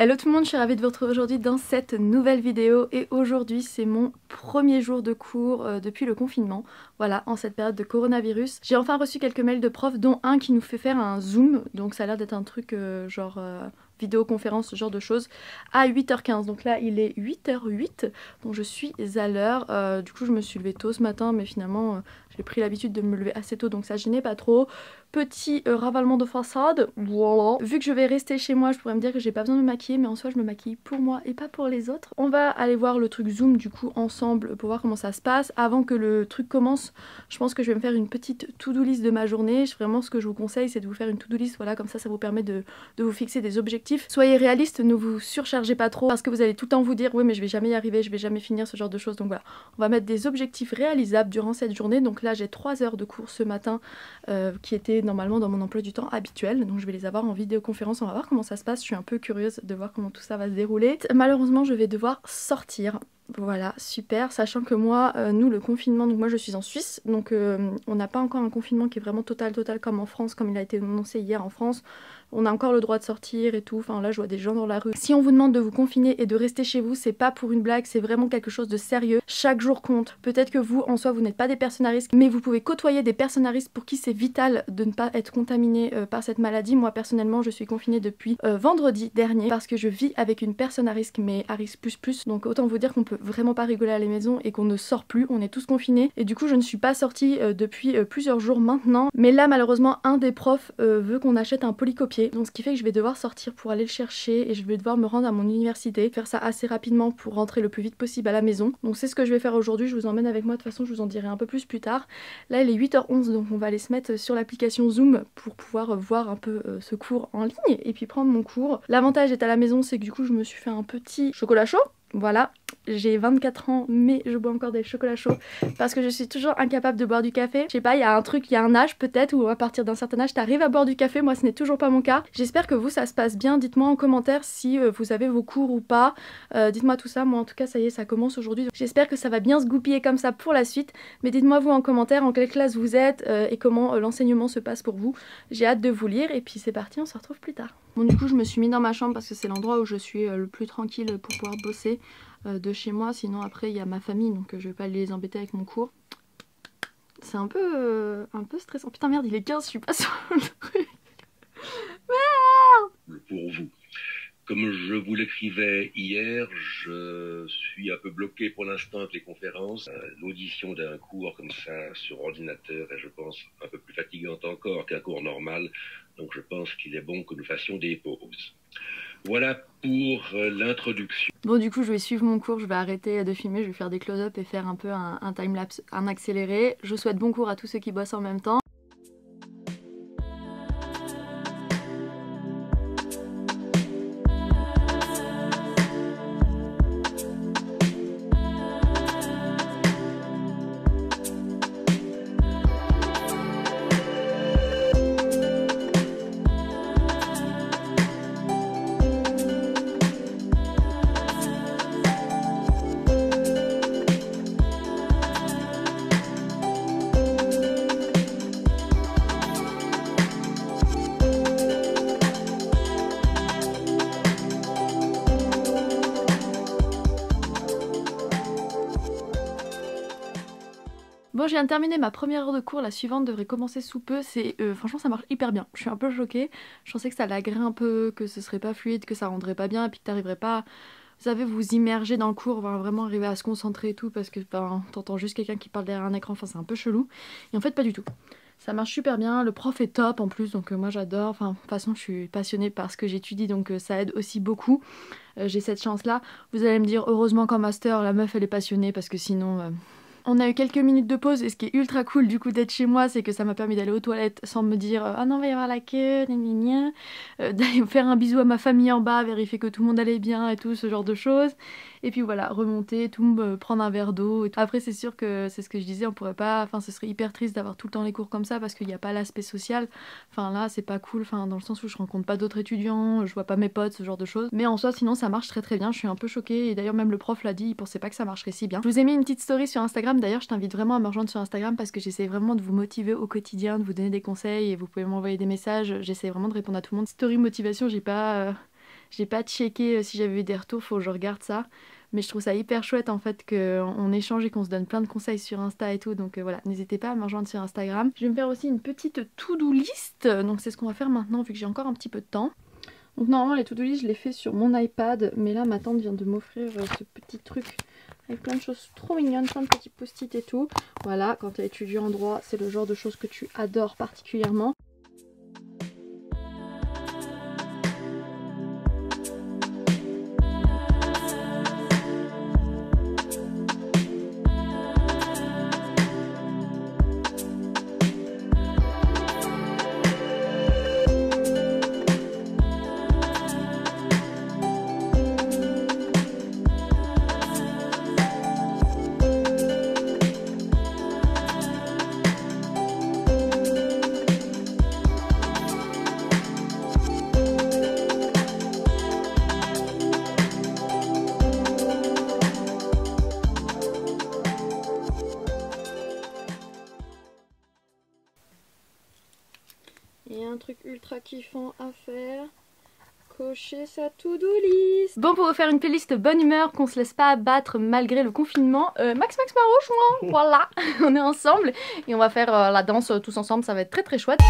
Hello tout le monde, je suis ravie de vous retrouver aujourd'hui dans cette nouvelle vidéo et aujourd'hui c'est mon premier jour de cours depuis le confinement, voilà, en cette période de coronavirus. J'ai enfin reçu quelques mails de profs dont un qui nous fait faire un zoom, donc ça a l'air d'être un truc vidéoconférence, ce genre de choses, à 8h15. Donc là il est 8h08, donc je suis à l'heure. Du coup je me suis levée tôt ce matin mais finalement j'ai pris l'habitude de me lever assez tôt donc ça gênait pas trop. Petit ravalement de façade, voilà. Vu que je vais rester chez moi, je pourrais me dire que j'ai pas besoin de me maquiller, mais en soi je me maquille pour moi et pas pour les autres. On va aller voir le truc Zoom du coup ensemble pour voir comment ça se passe. Avant que le truc commence, je pense que je vais me faire une petite to-do list de ma journée. Vraiment ce que je vous conseille c'est de vous faire une to-do list, voilà, comme ça vous permet de vous fixer des objectifs. Soyez réaliste, ne vous surchargez pas trop parce que vous allez tout le temps vous dire oui mais je vais jamais y arriver, je vais jamais finir ce genre de choses. Donc voilà, on va mettre des objectifs réalisables durant cette journée. Donc là j'ai 3 heures de cours ce matin qui étaient normalement dans mon emploi du temps habituel, donc je vais les avoir en vidéoconférence, on va voir comment ça se passe, je suis un peu curieuse de voir comment tout ça va se dérouler. Malheureusement je vais devoir sortir. Voilà, super, sachant que moi, nous le confinement, donc moi je suis en Suisse, donc on n'a pas encore un confinement qui est vraiment total comme en France, comme il a été annoncé hier en France. On a encore le droit de sortir et tout, enfin là je vois des gens dans la rue. Si on vous demande de vous confiner et de rester chez vous, c'est pas pour une blague, c'est vraiment quelque chose de sérieux. Chaque jour compte. Peut-être que vous, en soi, vous n'êtes pas des personnes à risque, mais vous pouvez côtoyer des personnes à risque pour qui c'est vital de ne pas être contaminé par cette maladie. Moi personnellement, je suis confinée depuis vendredi dernier parce que je vis avec une personne à risque, mais à risque plus. Donc autant vous dire qu'on peut vraiment pas rigoler à la maison et qu'on ne sort plus, on est tous confinés. Et du coup, je ne suis pas sortie depuis plusieurs jours maintenant. Mais là, malheureusement, un des profs veut qu'on achète un polycopier. Donc ce qui fait que je vais devoir sortir pour aller le chercher et je vais devoir me rendre à mon université, faire ça assez rapidement pour rentrer le plus vite possible à la maison. Donc c'est ce que je vais faire aujourd'hui, je vous emmène avec moi, de toute façon je vous en dirai un peu plus tard. Là il est 8h11 donc on va aller se mettre sur l'application Zoom pour pouvoir voir un peu ce cours en ligne et puis prendre mon cours. L'avantage d'être à la maison c'est que du coup je me suis fait un petit chocolat chaud. Voilà, j'ai 24 ans mais je bois encore des chocolats chauds parce que je suis toujours incapable de boire du café. Je sais pas, il y a un truc, il y a un âge peut-être où à partir d'un certain âge t'arrives à boire du café, moi ce n'est toujours pas mon cas. J'espère que vous ça se passe bien, dites-moi en commentaire si vous avez vos cours ou pas. Dites-moi tout ça, moi en tout cas ça y est ça commence aujourd'hui. J'espère que ça va bien se goupiller comme ça pour la suite, mais dites-moi vous en commentaire en quelle classe vous êtes et comment l'enseignement se passe pour vous. J'ai hâte de vous lire et puis c'est parti, on se retrouve plus tard. Bon du coup je me suis mis dans ma chambre parce que c'est l'endroit où je suis le plus tranquille pour pouvoir bosser de chez moi, sinon après il y a ma famille donc je vais pas les embêter avec mon cours. C'est un peu stressant. Putain merde il est 15, je suis pas sur le truc. Merde. Pour vous. Comme je vous l'écrivais hier, je suis un peu bloqué pour l'instant avec les conférences. L'audition d'un cours comme ça sur ordinateur est, je pense, un peu plus fatigante encore qu'un cours normal. Donc je pense qu'il est bon que nous fassions des pauses. Voilà pour l'introduction. Bon du coup je vais suivre mon cours, je vais arrêter de filmer, je vais faire des close-up et faire un peu un timelapse, un accéléré. Je vous souhaite bon cours à tous ceux qui bossent en même temps. Bon, je viens de terminer ma première heure de cours, la suivante devrait commencer sous peu. Franchement ça marche hyper bien, je suis un peu choquée. Je pensais que ça laguerait un peu, que ce serait pas fluide, que ça rendrait pas bien et puis que t'arriverais pas, vous savez, vous immerger dans le cours, vraiment arriver à se concentrer et tout parce que t'entends juste quelqu'un qui parle derrière un écran, enfin c'est un peu chelou. Et en fait pas du tout. Ça marche super bien, le prof est top en plus donc moi j'adore, enfin de toute façon je suis passionnée par ce que j'étudie donc ça aide aussi beaucoup. J'ai cette chance là. Vous allez me dire heureusement qu'en master la meuf elle est passionnée parce que sinon... On a eu quelques minutes de pause et ce qui est ultra cool du coup d'être chez moi c'est que ça m'a permis d'aller aux toilettes sans me dire ah non il va y avoir la queue, d'aller faire un bisou à ma famille en bas, vérifier que tout le monde allait bien et tout ce genre de choses. Et puis voilà, remonter, tout, prendre un verre d'eau. Après c'est sûr que c'est ce que je disais, on pourrait pas, enfin ce serait hyper triste d'avoir tout le temps les cours comme ça parce qu'il n'y a pas l'aspect social. Enfin là c'est pas cool, enfin dans le sens où je rencontre pas d'autres étudiants, je vois pas mes potes, ce genre de choses. Mais en soi sinon ça marche très bien, je suis un peu choquée et d'ailleurs même le prof l'a dit, il pensait pas que ça marcherait si bien. Je vous ai mis une petite story sur Instagram, d'ailleurs je t'invite vraiment à me rejoindre sur Instagram parce que j'essaie vraiment de vous motiver au quotidien, de vous donner des conseils et vous pouvez m'envoyer des messages, j'essaie vraiment de répondre à tout le monde. Story motivation, j'ai pas J'ai pas checké si j'avais eu des retours, faut que je regarde ça. Mais je trouve ça hyper chouette en fait qu'on échange et qu'on se donne plein de conseils sur Insta et tout. Donc voilà, n'hésitez pas à me rejoindre sur Instagram. Je vais me faire aussi une petite to-do list. Donc c'est ce qu'on va faire maintenant vu que j'ai encore un petit peu de temps. Donc normalement les to-do list je les fais sur mon iPad. Mais là ma tante vient de m'offrir ce petit truc avec plein de choses trop mignonnes, plein de petits post-it et tout. Voilà, quand tu es étudiant en droit, c'est le genre de choses que tu adores particulièrement. Et un truc ultra kiffant à faire, cocher sa to-do list. Bon, pour vous faire une playlist bonne humeur, qu'on se laisse pas abattre malgré le confinement, Max Marouche, voilà, on est ensemble et on va faire la danse tous ensemble, ça va être très très chouette.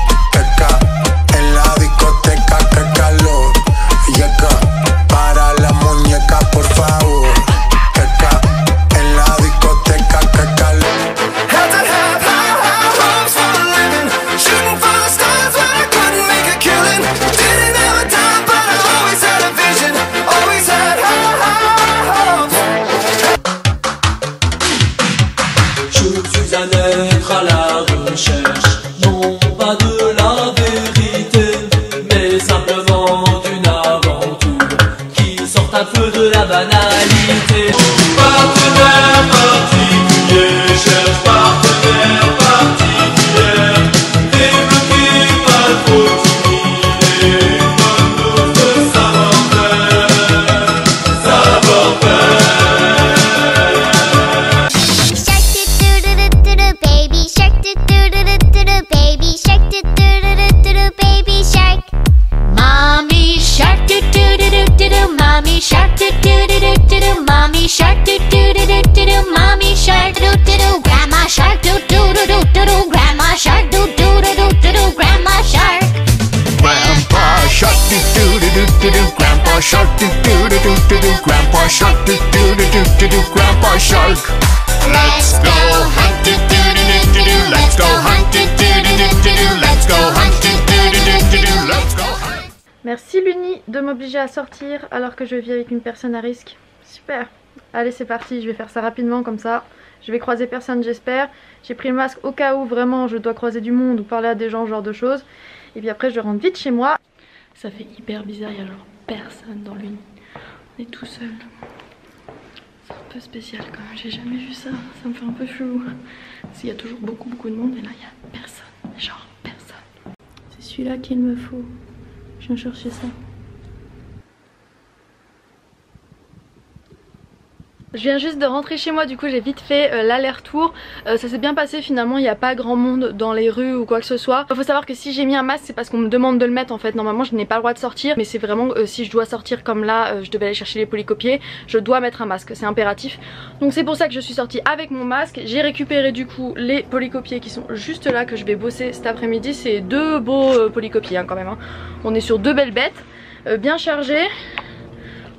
À la recherche, non pas de la vérité, mais simplement d'une aventure qui sort un peu de la banalité. Partenaire particulier, cherche partenaire particulier, débloqué pas trop timide, bonne dose de savoir-faire, savoir-faire. Mommy shark do do do do do do, mommy shark do do do do do do, mommy shark do do do, grandma shark do do do do do do, grandma shark do do do do do do, grandma shark. Grandpa shark do do do do do, grandpa shark do do do do do, grandpa shark do do do do do, grandpa shark. Let's go hunt do do do do do, let's go hunt do do do do do, let's go hunt do do do do, let's go hunt. Merci Luni de m'obliger à sortir alors que je vis avec une personne à risque. Super. Allez c'est parti, je vais faire ça rapidement comme ça. Je vais croiser personne j'espère. J'ai pris le masque au cas où vraiment je dois croiser du monde ou parler à des gens, ce genre de choses. Et puis après je rentre vite chez moi. Ça fait hyper bizarre, il y a genre personne dans l'Uni. On est tout seul. C'est un peu spécial quand même, j'ai jamais vu ça. Ça me fait un peu chelou. Parce qu'il y a toujours beaucoup de monde et là il n'y a personne. Genre personne. C'est celui-là qu'il me faut. Je viens chercher ça. Je viens juste de rentrer chez moi, du coup j'ai vite fait l'aller-retour. Ça s'est bien passé finalement, il n'y a pas grand monde dans les rues ou quoi que ce soit. Il faut savoir que si j'ai mis un masque c'est parce qu'on me demande de le mettre en fait. Normalement je n'ai pas le droit de sortir, mais c'est vraiment si je dois sortir comme là, je devais aller chercher les polycopiers, je dois mettre un masque, c'est impératif. Donc c'est pour ça que je suis sortie avec mon masque. J'ai récupéré du coup les polycopiers qui sont juste là, que je vais bosser cet après-midi. C'est deux beaux polycopiers hein, quand même hein. On est sur deux belles bêtes, bien chargées.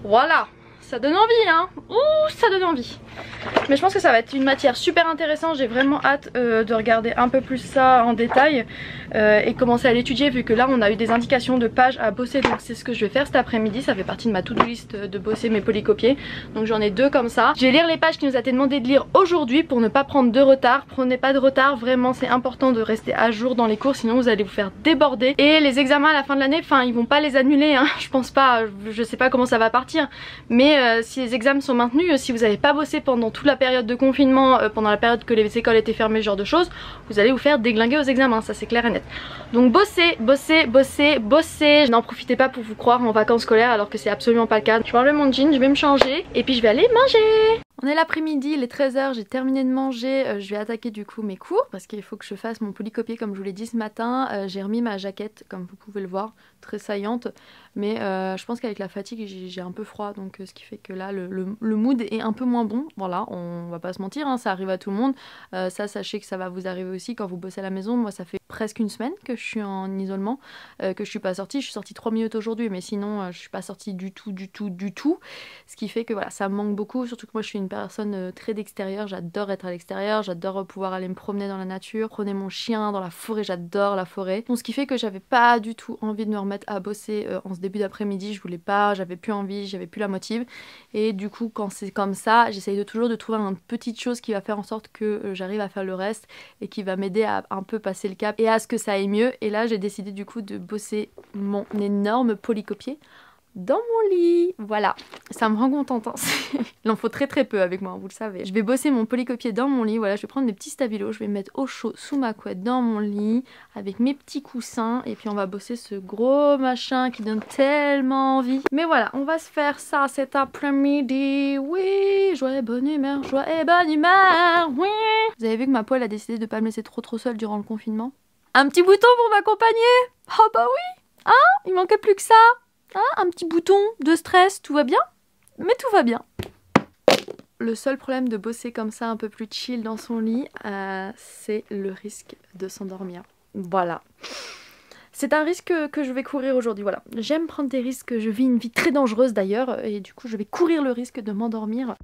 Voilà. Ça donne envie hein. Ouh, ça donne envie. Mais je pense que ça va être une matière super intéressante. J'ai vraiment hâte de regarder un peu plus ça en détail et commencer à l'étudier, vu que là on a eu des indications de pages à bosser. Donc c'est ce que je vais faire cet après-midi. Ça fait partie de ma to-do list de bosser mes polycopiers. Donc j'en ai deux comme ça. Je vais lire les pages qui nous a été demandé de lire aujourd'hui pour ne pas prendre de retard. Prenez pas de retard, vraiment c'est important de rester à jour dans les cours, sinon vous allez vous faire déborder. Et les examens à la fin de l'année, enfin ils vont pas les annuler hein. Je pense pas, je sais pas comment ça va partir. Mais si les examens sont maintenus, si vous n'avez pas bossé pendant toute la période de confinement, pendant la période que les écoles étaient fermées, ce genre de choses, vous allez vous faire déglinguer aux examens, ça c'est clair et net. Donc bossez, bossez, bossez, bossez. N'en profitez pas pour vous croire en vacances scolaires alors que c'est absolument pas le cas. Je vais enlever mon jean, je vais me changer et puis je vais aller manger. On est l'après-midi, il est 13h, j'ai terminé de manger, je vais attaquer du coup mes cours parce qu'il faut que je fasse mon polycopier comme je vous l'ai dit ce matin. J'ai remis ma jaquette comme vous pouvez le voir, très saillante, mais je pense qu'avec la fatigue j'ai un peu froid, donc ce qui fait que là le mood est un peu moins bon. Voilà, on va pas se mentir, hein, ça arrive à tout le monde. Ça, sachez que ça va vous arriver aussi quand vous bossez à la maison. Moi ça fait presque une semaine que je suis en isolement, que je suis pas sortie. Je suis sortie 3 minutes aujourd'hui, mais sinon je suis pas sortie du tout. Ce qui fait que voilà, ça me manque beaucoup, surtout que moi je suis une personne très d'extérieur, j'adore être à l'extérieur, j'adore pouvoir aller me promener dans la nature, promener mon chien dans la forêt, j'adore la forêt. Donc ce qui fait que j'avais pas du tout envie de me remettre à bosser en ce début d'après-midi, je voulais pas, j'avais plus envie, j'avais plus la motive. Et du coup quand c'est comme ça, j'essaye toujours de trouver une petite chose qui va faire en sorte que j'arrive à faire le reste et qui va m'aider à un peu passer le cap et à ce que ça aille mieux. Et là j'ai décidé du coup de bosser mon énorme polycopier dans mon lit. Voilà, ça me rend contente, hein. Il en faut très peu avec moi, vous le savez. Je vais bosser mon polycopier dans mon lit, voilà, je vais prendre mes petits stabilos, je vais me mettre au chaud sous ma couette dans mon lit avec mes petits coussins et puis on va bosser ce gros machin qui donne tellement envie. Mais voilà, on va se faire ça cet après-midi, oui, joie et bonne humeur, oui. Vous avez vu que ma poêle a décidé de pas me laisser trop seule durant le confinement. Un petit bouton pour m'accompagner. Oh bah oui, hein, il manquait plus que ça. Ah, un petit bouton de stress, tout va bien? Mais tout va bien. Le seul problème de bosser comme ça un peu plus chill dans son lit, c'est le risque de s'endormir. Voilà. C'est un risque que je vais courir aujourd'hui, voilà. J'aime prendre des risques, je vis une vie très dangereuse d'ailleurs, et du coup je vais courir le risque de m'endormir.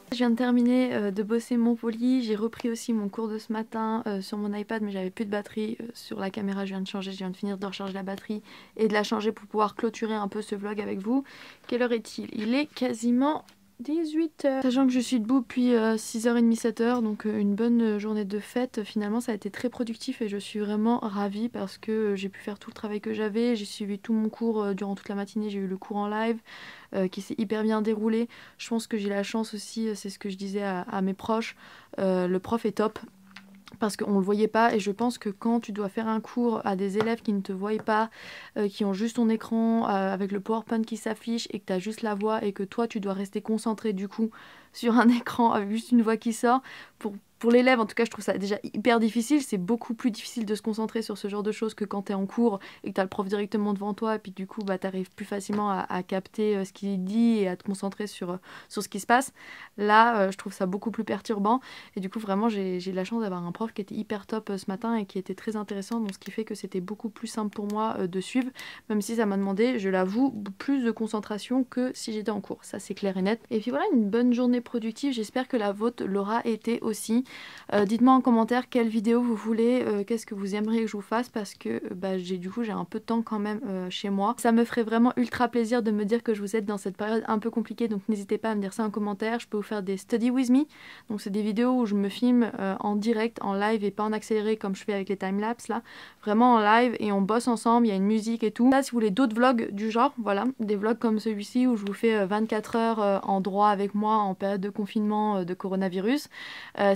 Je viens de terminer de bosser mon poly, j'ai repris aussi mon cours de ce matin sur mon iPad, mais j'avais plus de batterie sur la caméra, je viens de changer, je viens de finir de recharger la batterie et de la changer pour pouvoir clôturer un peu ce vlog avec vous. Quelle heure est-il? Il est quasiment 18h. Sachant que je suis debout depuis 6h30, 7h, donc une bonne journée de fête. Finalement ça a été très productif et je suis vraiment ravie parce que j'ai pu faire tout le travail que j'avais. J'ai suivi tout mon cours durant toute la matinée, j'ai eu le cours en live qui s'est hyper bien déroulé. Je pense que j'ai la chance aussi, c'est ce que je disais à mes proches, le prof est top. Parce qu'on ne le voyait pas et je pense que quand tu dois faire un cours à des élèves qui ne te voient pas, qui ont juste ton écran avec le PowerPoint qui s'affiche et que tu as juste la voix et que toi tu dois rester concentré du coup sur un écran avec juste une voix qui sort, pour l'élève en tout cas je trouve ça déjà hyper difficile. C'est beaucoup plus difficile de se concentrer sur ce genre de choses que quand tu es en cours et que tu as le prof directement devant toi et puis du coup bah, tu arrives plus facilement à capter ce qu'il dit et à te concentrer sur ce qui se passe. Là je trouve ça beaucoup plus perturbant et du coup vraiment j'ai la chance d'avoir un prof qui était hyper top ce matin et qui était très intéressant, donc ce qui fait que c'était beaucoup plus simple pour moi de suivre, même si ça m'a demandé, je l'avoue, plus de concentration que si j'étais en cours, ça c'est clair et net. Et puis voilà, une bonne journée productive, j'espère que la vôtre l'aura été aussi. Dites-moi en commentaire quelle vidéo vous voulez, qu'est-ce que vous aimeriez que je vous fasse, parce que j'ai un peu de temps quand même chez moi. Ça me ferait vraiment ultra plaisir de me dire que je vous aide dans cette période un peu compliquée, donc n'hésitez pas à me dire ça en commentaire. Je peux vous faire des study with me, donc c'est des vidéos où je me filme en direct, en live et pas en accéléré comme je fais avec les timelapses là, vraiment en live et on bosse ensemble, il y a une musique et tout. Là si vous voulez d'autres vlogs du genre, voilà, des vlogs comme celui-ci où je vous fais 24 heures en droit avec moi en période de confinement de coronavirus.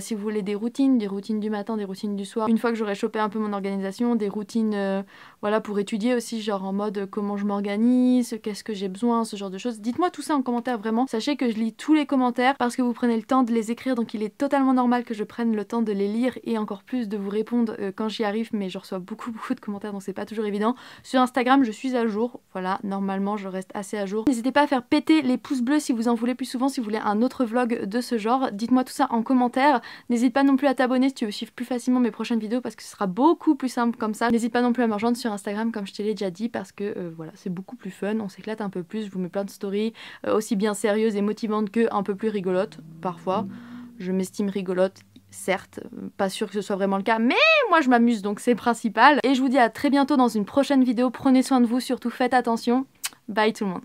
Si vous voulez des routines du matin, des routines du soir, une fois que j'aurai chopé un peu mon organisation, des routines voilà, pour étudier aussi, genre en mode comment je m'organise, qu'est-ce que j'ai besoin, ce genre de choses. Dites-moi tout ça en commentaire vraiment. Sachez que je lis tous les commentaires parce que vous prenez le temps de les écrire, donc il est totalement normal que je prenne le temps de les lire et encore plus de vous répondre quand j'y arrive, mais je reçois beaucoup de commentaires donc c'est pas toujours évident. Sur Instagram je suis à jour, voilà, normalement je reste assez à jour. N'hésitez pas à faire péter les pouces bleus si vous en voulez plus souvent, si vous voulez un autre vlog de ce genre. Dites-moi tout ça en commentaire. N'hésite pas non plus à t'abonner si tu veux suivre plus facilement mes prochaines vidéos parce que ce sera beaucoup plus simple comme ça. N'hésite pas non plus à me rejoindre sur Instagram comme je te l'ai déjà dit parce que voilà, c'est beaucoup plus fun, on s'éclate un peu plus, je vous mets plein de stories aussi bien sérieuses et motivantes que un peu plus rigolotes parfois. Je m'estime rigolote. Certes, pas sûr que ce soit vraiment le cas, mais moi je m'amuse donc c'est principal. Et je vous dis à très bientôt dans une prochaine vidéo. Prenez soin de vous, surtout faites attention. Bye tout le monde.